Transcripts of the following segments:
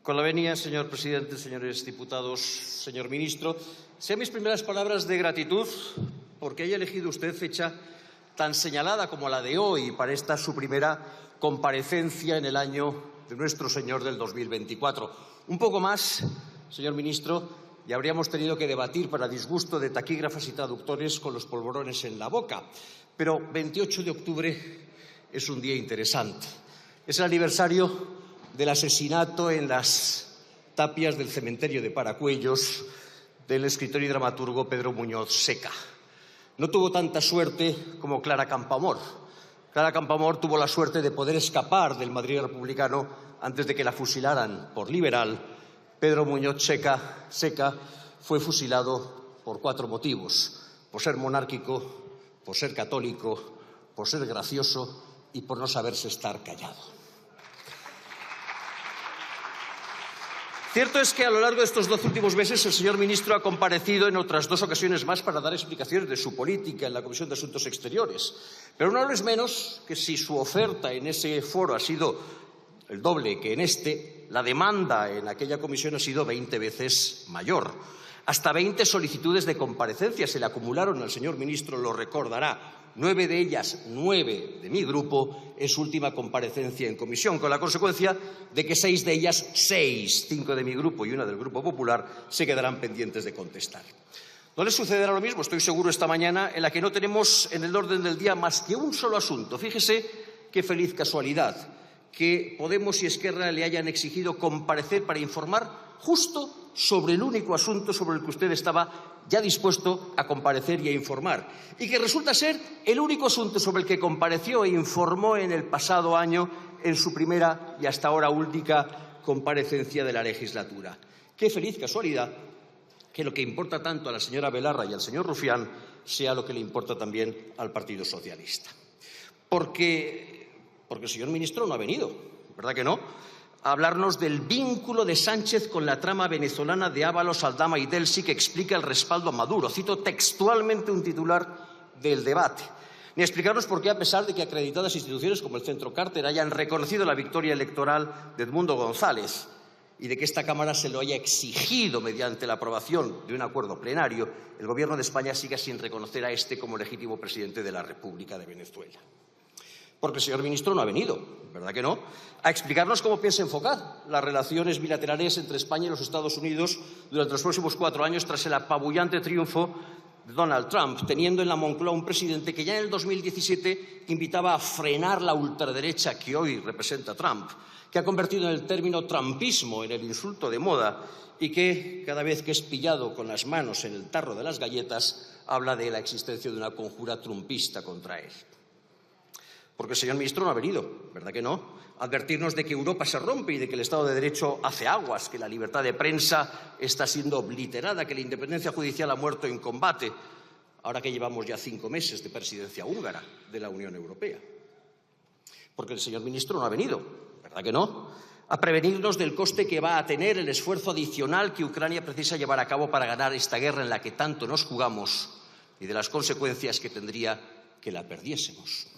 Con la venia, señor presidente, señores diputados, señor ministro, sean mis primeras palabras de gratitud porque haya elegido usted fecha tan señalada como la de hoy para esta su primera comparecencia en el año de nuestro Señor del 2024. Un poco más, señor ministro, y habríamos tenido que debatir para disgusto de taquígrafas y traductores con los polvorones en la boca. Pero 28 de octubre es un día interesante. Es el aniversario del asesinato en las tapias del cementerio de Paracuellos del escritor y dramaturgo Pedro Muñoz Seca. No tuvo tanta suerte como Clara Campoamor. Clara Campoamor tuvo la suerte de poder escapar del Madrid republicano antes de que la fusilaran por liberal. Pedro Muñoz Seca fue fusilado por 4 motivos: por ser monárquico, por ser católico, por ser gracioso y por no saberse estar callado. Cierto es que a lo largo de estos 12 últimos meses el señor ministro ha comparecido en otras 2 ocasiones más para dar explicaciones de su política en la Comisión de Asuntos Exteriores. Pero no lo es menos que si su oferta en ese foro ha sido el doble que en este, la demanda en aquella comisión ha sido 20 veces mayor. Hasta 20 solicitudes de comparecencia se le acumularon al señor ministro, lo recordará. 9 de ellas, 9 de mi grupo, en su última comparecencia en comisión, con la consecuencia de que 6 de ellas, 5 de mi grupo y 1 del Grupo Popular, se quedarán pendientes de contestar. No les sucederá lo mismo, estoy seguro, esta mañana, en la que no tenemos en el orden del día más que un solo asunto. Fíjese qué feliz casualidad que Podemos y Esquerra le hayan exigido comparecer para informar justo sobre el único asunto sobre el que usted estaba ya dispuesto a comparecer y a informar, y que resulta ser el único asunto sobre el que compareció e informó en el pasado año en su primera y hasta ahora única comparecencia de la legislatura. Qué feliz casualidad que lo que importa tanto a la señora Belarra y al señor Rufián sea lo que le importa también al Partido Socialista. Porque el señor ministro no ha venido, ¿verdad que no?, a hablarnos del vínculo de Sánchez con la trama venezolana de Ábalos, Aldama y Delcy, que explica el respaldo a Maduro. Cito textualmente un titular del debate. Ni explicarnos por qué, a pesar de que acreditadas instituciones como el Centro Carter hayan reconocido la victoria electoral de Edmundo González y de que esta Cámara se lo haya exigido mediante la aprobación de un acuerdo plenario, el Gobierno de España siga sin reconocer a este como legítimo presidente de la República de Venezuela. Porque el señor ministro no ha venido, ¿verdad que no?, a explicarnos cómo piensa enfocar las relaciones bilaterales entre España y los Estados Unidos durante los próximos 4 años tras el apabullante triunfo de Donald Trump, teniendo en la Moncloa un presidente que ya en el 2017 invitaba a frenar la ultraderecha que hoy representa Trump, que ha convertido en el término trumpismo en el insulto de moda y que, cada vez que es pillado con las manos en el tarro de las galletas, habla de la existencia de una conjura trumpista contra él. Porque el señor ministro no ha venido, ¿verdad que no?, a advertirnos de que Europa se rompe y de que el Estado de Derecho hace aguas, que la libertad de prensa está siendo obliterada, que la independencia judicial ha muerto en combate, ahora que llevamos ya 5 meses de presidencia húngara de la Unión Europea. Porque el señor ministro no ha venido, ¿verdad que no?, a prevenirnos del coste que va a tener el esfuerzo adicional que Ucrania precisa llevar a cabo para ganar esta guerra en la que tanto nos jugamos y de las consecuencias que tendría que la perdiésemos.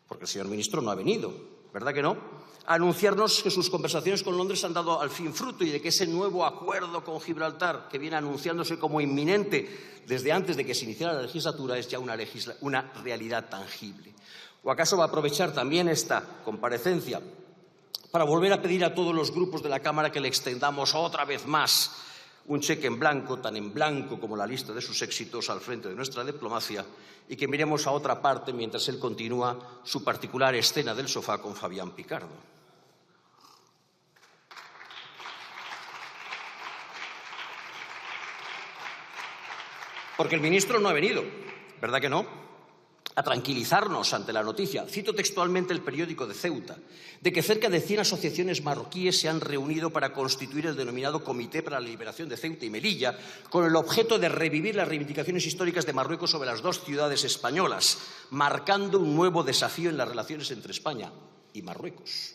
Porque el señor ministro no ha venido, ¿verdad que no?, a anunciarnos que sus conversaciones con Londres han dado al fin fruto y de que ese nuevo acuerdo con Gibraltar, que viene anunciándose como inminente desde antes de que se iniciara la legislatura, es ya una realidad tangible. ¿O acaso va a aprovechar también esta comparecencia para volver a pedir a todos los grupos de la Cámara que le extendamos otra vez más un cheque en blanco, tan en blanco como la lista de sus éxitos al frente de nuestra diplomacia, y que miremos a otra parte mientras él continúa su particular escena del sofá con Fabián Picardo? Porque el ministro no ha venido, ¿verdad que no?, a tranquilizarnos ante la noticia, cito textualmente el periódico de Ceuta, de que cerca de 100 asociaciones marroquíes se han reunido para constituir el denominado Comité para la Liberación de Ceuta y Melilla, con el objeto de revivir las reivindicaciones históricas de Marruecos sobre las 2 ciudades españolas, marcando un nuevo desafío en las relaciones entre España y Marruecos.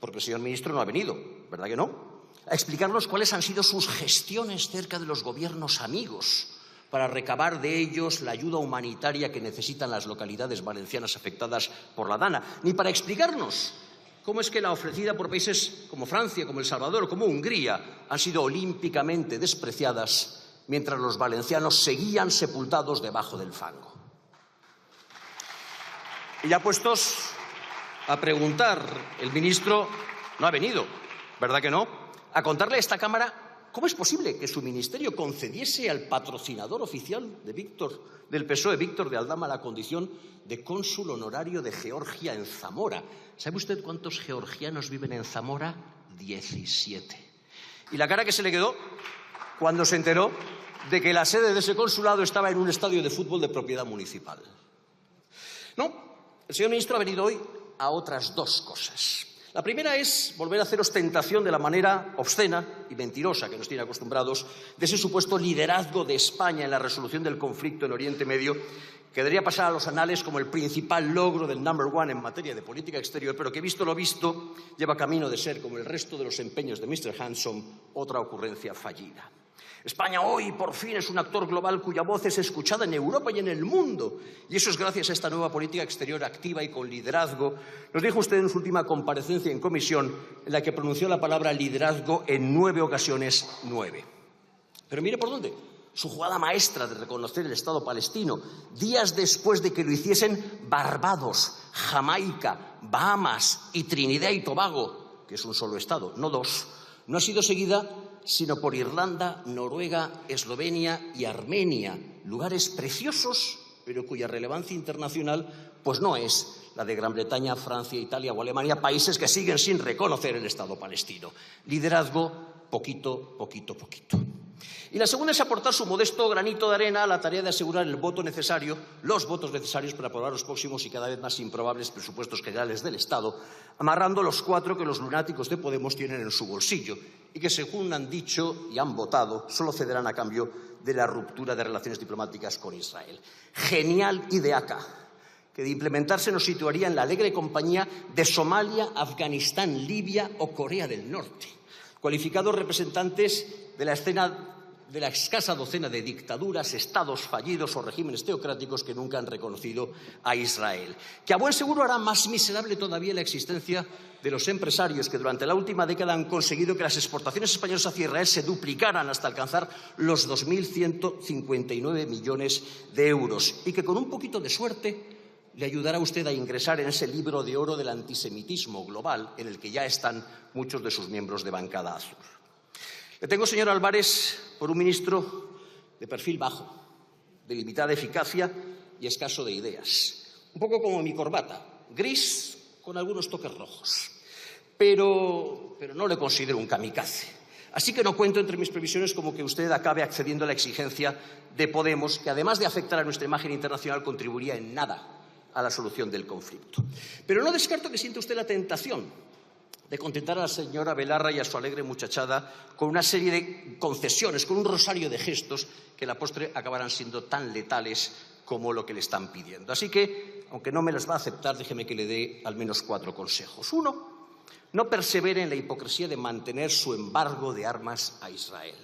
Porque el señor ministro no ha venido, ¿verdad que no?, a explicarnos cuáles han sido sus gestiones cerca de los gobiernos amigos para recabar de ellos la ayuda humanitaria que necesitan las localidades valencianas afectadas por la Dana, ni para explicarnos cómo es que la ofrecida por países como Francia, como El Salvador o como Hungría han sido olímpicamente despreciadas mientras los valencianos seguían sepultados debajo del fango. Y ya puestos a preguntar, el ministro no ha venido, ¿verdad que no?, a contarle a esta Cámara cómo es posible que su ministerio concediese al patrocinador oficial del PSOE, Víctor de Aldama, la condición de cónsul honorario de Georgia en Zamora. ¿Sabe usted cuántos georgianos viven en Zamora? 17. Y la cara que se le quedó cuando se enteró de que la sede de ese consulado estaba en un estadio de fútbol de propiedad municipal. No, el señor ministro ha venido hoy a otras dos cosas. La primera es volver a hacer ostentación de la manera obscena y mentirosa que nos tiene acostumbrados de ese supuesto liderazgo de España en la resolución del conflicto en Oriente Medio, que debería pasar a los anales como el principal logro del number one en materia de política exterior, pero que, visto lo visto, lleva camino de ser, como el resto de los empeños de Mr. Handsome, otra ocurrencia fallida. España hoy, por fin, es un actor global cuya voz es escuchada en Europa y en el mundo. Y eso es gracias a esta nueva política exterior activa y con liderazgo. Nos dijo usted en su última comparecencia en comisión, en la que pronunció la palabra liderazgo en 9 ocasiones, 9. Pero mire por dónde. Su jugada maestra de reconocer el Estado palestino, días después de que lo hiciesen Barbados, Jamaica, Bahamas y Trinidad y Tobago, que es un solo Estado, no dos, no ha sido seguida sino por Irlanda, Noruega, Eslovenia y Armenia, lugares preciosos, pero cuya relevancia internacional pues no es la de Gran Bretaña, Francia, Italia o Alemania, países que siguen sin reconocer el Estado palestino. Liderazgo, poquito, poquito, poquito. Y la segunda es aportar su modesto granito de arena a la tarea de asegurar los votos necesarios para aprobar los próximos y cada vez más improbables presupuestos generales del Estado, amarrando los 4 que los lunáticos de Podemos tienen en su bolsillo y que, según han dicho y han votado, solo cederán a cambio de la ruptura de relaciones diplomáticas con Israel. Genial ideaca, que de implementarse nos situaría en la alegre compañía de Somalia, Afganistán, Libia o Corea del Norte, cualificados representantes de la escasa docena de dictaduras, estados fallidos o regímenes teocráticos que nunca han reconocido a Israel, que a buen seguro hará más miserable todavía la existencia de los empresarios que durante la última década han conseguido que las exportaciones españolas hacia Israel se duplicaran hasta alcanzar los 2.159 millones de euros y que con un poquito de suerte le ayudará a usted a ingresar en ese libro de oro del antisemitismo global en el que ya están muchos de sus miembros de bancada azul. Le tengo, señor Álvarez, por un ministro de perfil bajo, de limitada eficacia y escaso de ideas. Un poco como mi corbata, gris con algunos toques rojos. Pero no le considero un kamikaze. Así que no cuento entre mis previsiones como que usted acabe accediendo a la exigencia de Podemos, que además de afectar a nuestra imagen internacional, contribuiría en nada a la solución del conflicto. Pero no descarto que sienta usted la tentación de contentar a la señora Belarra y a su alegre muchachada con una serie de concesiones, con un rosario de gestos que a la postre acabarán siendo tan letales como lo que le están pidiendo. Así que, aunque no me las va a aceptar, déjeme que le dé al menos 4 consejos. 1, no persevere en la hipocresía de mantener su embargo de armas a Israel.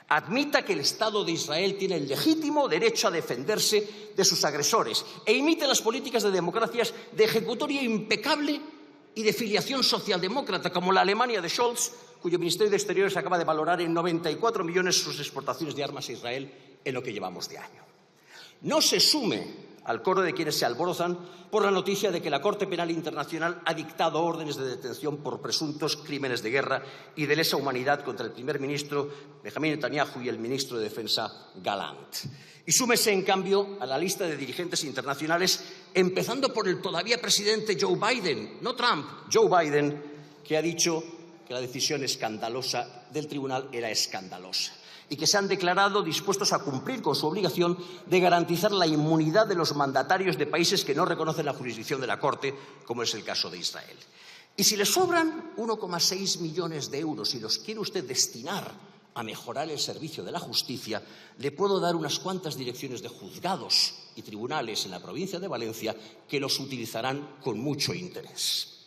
Admita que el Estado de Israel tiene el legítimo derecho a defenderse de sus agresores e imite las políticas de democracias de ejecutoria impecable y de filiación socialdemócrata, como la Alemania de Scholz, cuyo Ministerio de Exteriores acaba de valorar en 94 millones sus exportaciones de armas a Israel en lo que llevamos de año. No se sume al coro de quienes se alborozan por la noticia de que la Corte Penal Internacional ha dictado órdenes de detención por presuntos crímenes de guerra y de lesa humanidad contra el primer ministro Benjamin Netanyahu y el ministro de Defensa Gallant. Y súmese, en cambio, a la lista de dirigentes internacionales, empezando por el todavía presidente Joe Biden, no Trump, Joe Biden, que ha dicho que la decisión escandalosa del tribunal era escandalosa y que se han declarado dispuestos a cumplir con su obligación de garantizar la inmunidad de los mandatarios de países que no reconocen la jurisdicción de la Corte, como es el caso de Israel. Y si le sobran 1,6 millones de euros y los quiere usted destinar a mejorar el servicio de la justicia, le puedo dar unas cuantas direcciones de juzgados y tribunales en la provincia de Valencia que los utilizarán con mucho interés.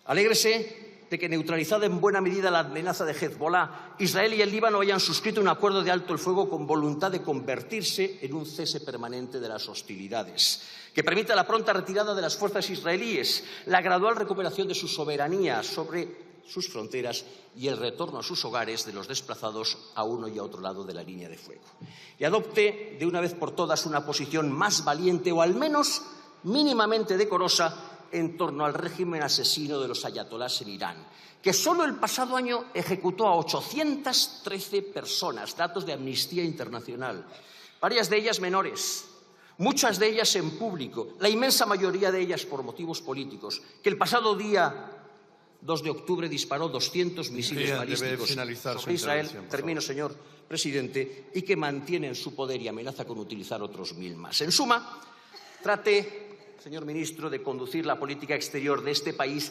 Alégrese de que, neutralizada en buena medida la amenaza de Hezbolá, Israel y el Líbano hayan suscrito un acuerdo de alto el fuego con voluntad de convertirse en un cese permanente de las hostilidades, que permita la pronta retirada de las fuerzas israelíes, la gradual recuperación de su soberanía sobre sus fronteras y el retorno a sus hogares de los desplazados a uno y a otro lado de la línea de fuego. Y adopte de una vez por todas una posición más valiente o al menos mínimamente decorosa en torno al régimen asesino de los ayatolás en Irán, que solo el pasado año ejecutó a 813 personas, datos de Amnistía Internacional, varias de ellas menores, muchas de ellas en público, la inmensa mayoría de ellas por motivos políticos, que el pasado día 2 de octubre disparó 200 misiles balísticos sobre Israel, termino, señor presidente, y que mantiene en su poder y amenaza con utilizar otros 1000 más. En suma, trate, señor ministro, de conducir la política exterior de este país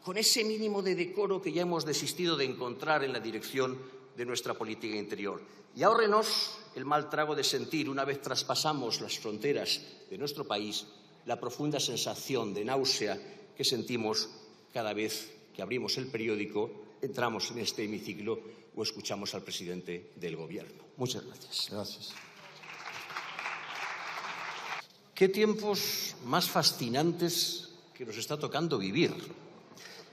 con ese mínimo de decoro que ya hemos desistido de encontrar en la dirección de nuestra política interior. Y ahórrenos el mal trago de sentir, una vez traspasamos las fronteras de nuestro país, la profunda sensación de náusea que sentimos cada vez que abrimos el periódico, entramos en este hemiciclo o escuchamos al presidente del Gobierno. Muchas gracias. Gracias. ¿Qué tiempos más fascinantes que nos está tocando vivir?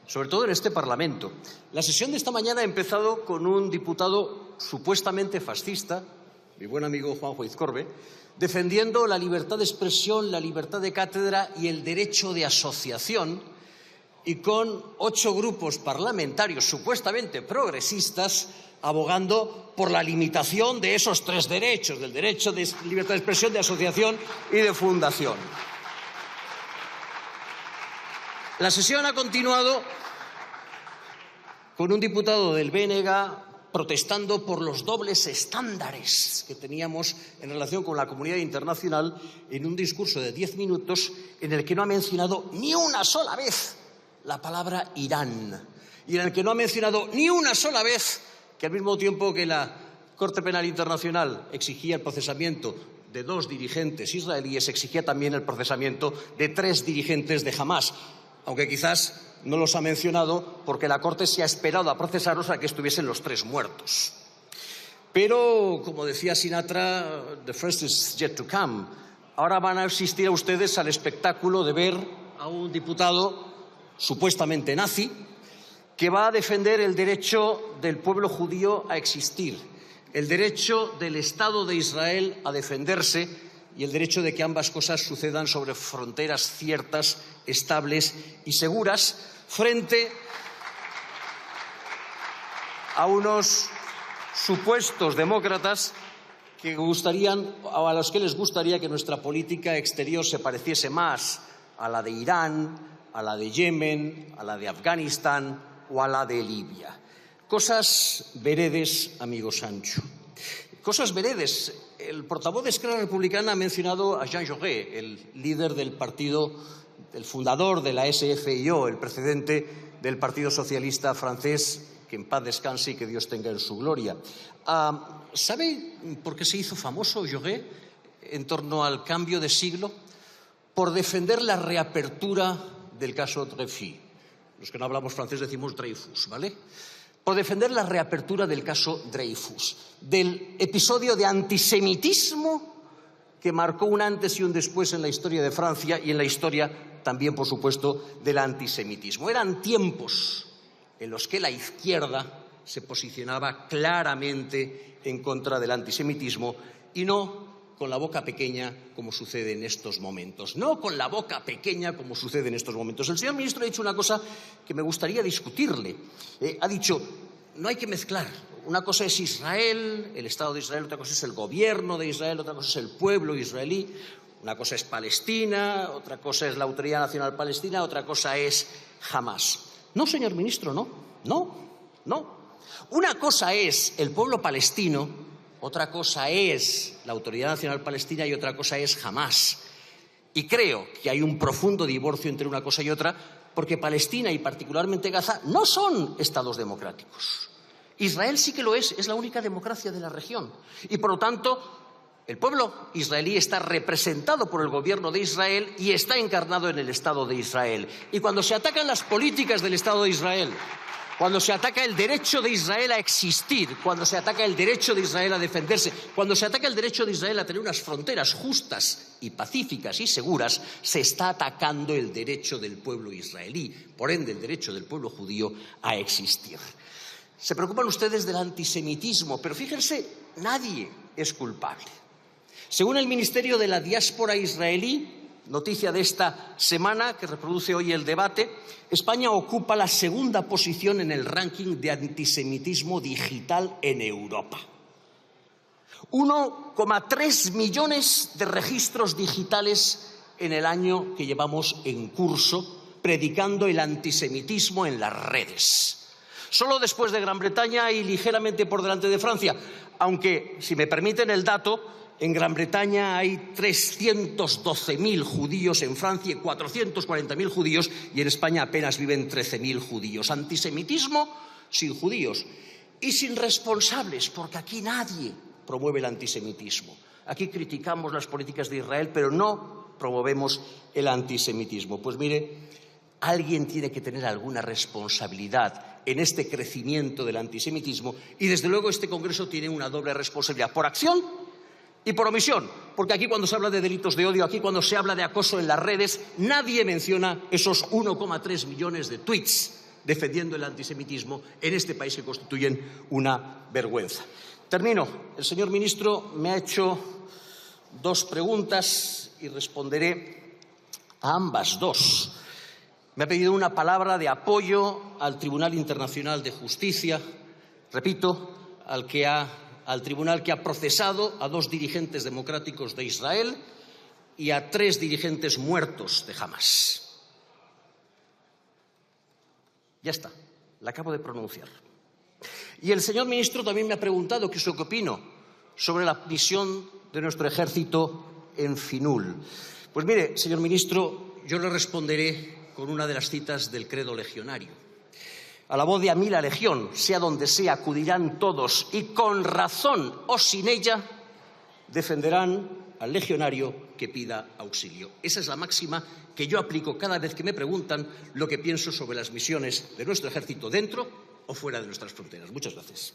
Sobre todo en este Parlamento. La sesión de esta mañana ha empezado con un diputado supuestamente fascista, mi buen amigo Juanjo Izcorbe, defendiendo la libertad de expresión, la libertad de cátedra y el derecho de asociación, y con 8 grupos parlamentarios supuestamente progresistas abogando por la limitación de esos 3 derechos, del derecho de libertad de expresión, de asociación y de fundación. La sesión ha continuado con un diputado del BNG protestando por los dobles estándares que teníamos en relación con la comunidad internacional en un discurso de 10 minutos en el que no ha mencionado ni una sola vez la palabra Irán y en el que no ha mencionado ni una sola vez que al mismo tiempo que la Corte Penal Internacional exigía el procesamiento de 2 dirigentes israelíes, exigía también el procesamiento de 3 dirigentes de Hamás, aunque quizás no los ha mencionado porque la Corte se ha esperado a procesarlos a que estuviesen los 3 muertos. Pero, como decía Sinatra, the first is yet to come. Ahora van a asistir a ustedes al espectáculo de ver a un diputado supuestamente nazi, que va a defender el derecho del pueblo judío a existir, el derecho del Estado de Israel a defenderse y el derecho de que ambas cosas sucedan sobre fronteras ciertas, estables y seguras, frente a unos supuestos demócratas a los que les gustaría que nuestra política exterior se pareciese más a la de Irán, a la de Yemen, a la de Afganistán o a la de Libia. Cosas veredes, amigo Sancho. Cosas veredes. El portavoz de Esquerra Republicana ha mencionado a Jean Jaurès, el líder del partido, el fundador de la SFIO, el precedente del Partido Socialista francés, que en paz descanse y que Dios tenga en su gloria. ¿Sabe por qué se hizo famoso Jaurès en torno al cambio de siglo? Por defender la reapertura del caso Dreyfus. Los que no hablamos francés decimos Dreyfus, ¿vale? Por defender la reapertura del caso Dreyfus, del episodio de antisemitismo que marcó un antes y un después en la historia de Francia y en la historia también, por supuesto, del antisemitismo. Eran tiempos en los que la izquierda se posicionaba claramente en contra del antisemitismo y no con la boca pequeña como sucede en estos momentos. No con la boca pequeña como sucede en estos momentos. El señor ministro ha dicho una cosa que me gustaría discutirle. Ha dicho, no hay que mezclar. Una cosa es Israel, el Estado de Israel, otra cosa es el gobierno de Israel, otra cosa es el pueblo israelí, una cosa es Palestina, otra cosa es la Autoridad Nacional Palestina, otra cosa es Hamás. No, señor ministro, no. Una cosa es el pueblo palestino, otra cosa es la Autoridad Nacional Palestina y otra cosa es Hamás. Y creo que hay un profundo divorcio entre una cosa y otra, porque Palestina y particularmente Gaza no son estados democráticos. Israel sí que lo es la única democracia de la región. Y por lo tanto, el pueblo israelí está representado por el gobierno de Israel y está encarnado en el Estado de Israel. Y cuando se atacan las políticas del Estado de Israel, cuando se ataca el derecho de Israel a existir, cuando se ataca el derecho de Israel a defenderse, cuando se ataca el derecho de Israel a tener unas fronteras justas y pacíficas y seguras, se está atacando el derecho del pueblo israelí, por ende el derecho del pueblo judío a existir. Se preocupan ustedes del antisemitismo, pero fíjense, nadie es culpable. Según el Ministerio de la Diáspora israelí, noticia de esta semana que reproduce hoy el debate, España ocupa la segunda posición en el ranking de antisemitismo digital en Europa. 1,3 millones de registros digitales en el año que llevamos en curso, predicando el antisemitismo en las redes. Solo después de Gran Bretaña y ligeramente por delante de Francia, aunque, si me permiten el dato, en Gran Bretaña hay 312.000 judíos, en Francia 440.000 judíos y en España apenas viven 13.000 judíos. Antisemitismo sin judíos y sin responsables, porque aquí nadie promueve el antisemitismo. Aquí criticamos las políticas de Israel, pero no promovemos el antisemitismo. Pues mire, alguien tiene que tener alguna responsabilidad en este crecimiento del antisemitismo y desde luego este Congreso tiene una doble responsabilidad, por acción y por omisión, porque aquí cuando se habla de delitos de odio, aquí cuando se habla de acoso en las redes, nadie menciona esos 1,3 millones de tweets defendiendo el antisemitismo en este país que constituyen una vergüenza. Termino. El señor ministro me ha hecho dos preguntas y responderé a ambas dos. Me ha pedido una palabra de apoyo al Tribunal Internacional de Justicia, repito, al tribunal que ha procesado a 2 dirigentes democráticos de Israel y a 3 dirigentes muertos de Hamás. Ya está, la acabo de pronunciar. Y el señor ministro también me ha preguntado qué es lo que opino sobre la misión de nuestro ejército en Finul. Pues mire, señor ministro, yo le responderé con una de las citas del credo legionario. A la voz de a mí la legión, sea donde sea, acudirán todos y con razón o sin ella defenderán al legionario que pida auxilio. Esa es la máxima que yo aplico cada vez que me preguntan lo que pienso sobre las misiones de nuestro ejército dentro o fuera de nuestras fronteras. Muchas gracias.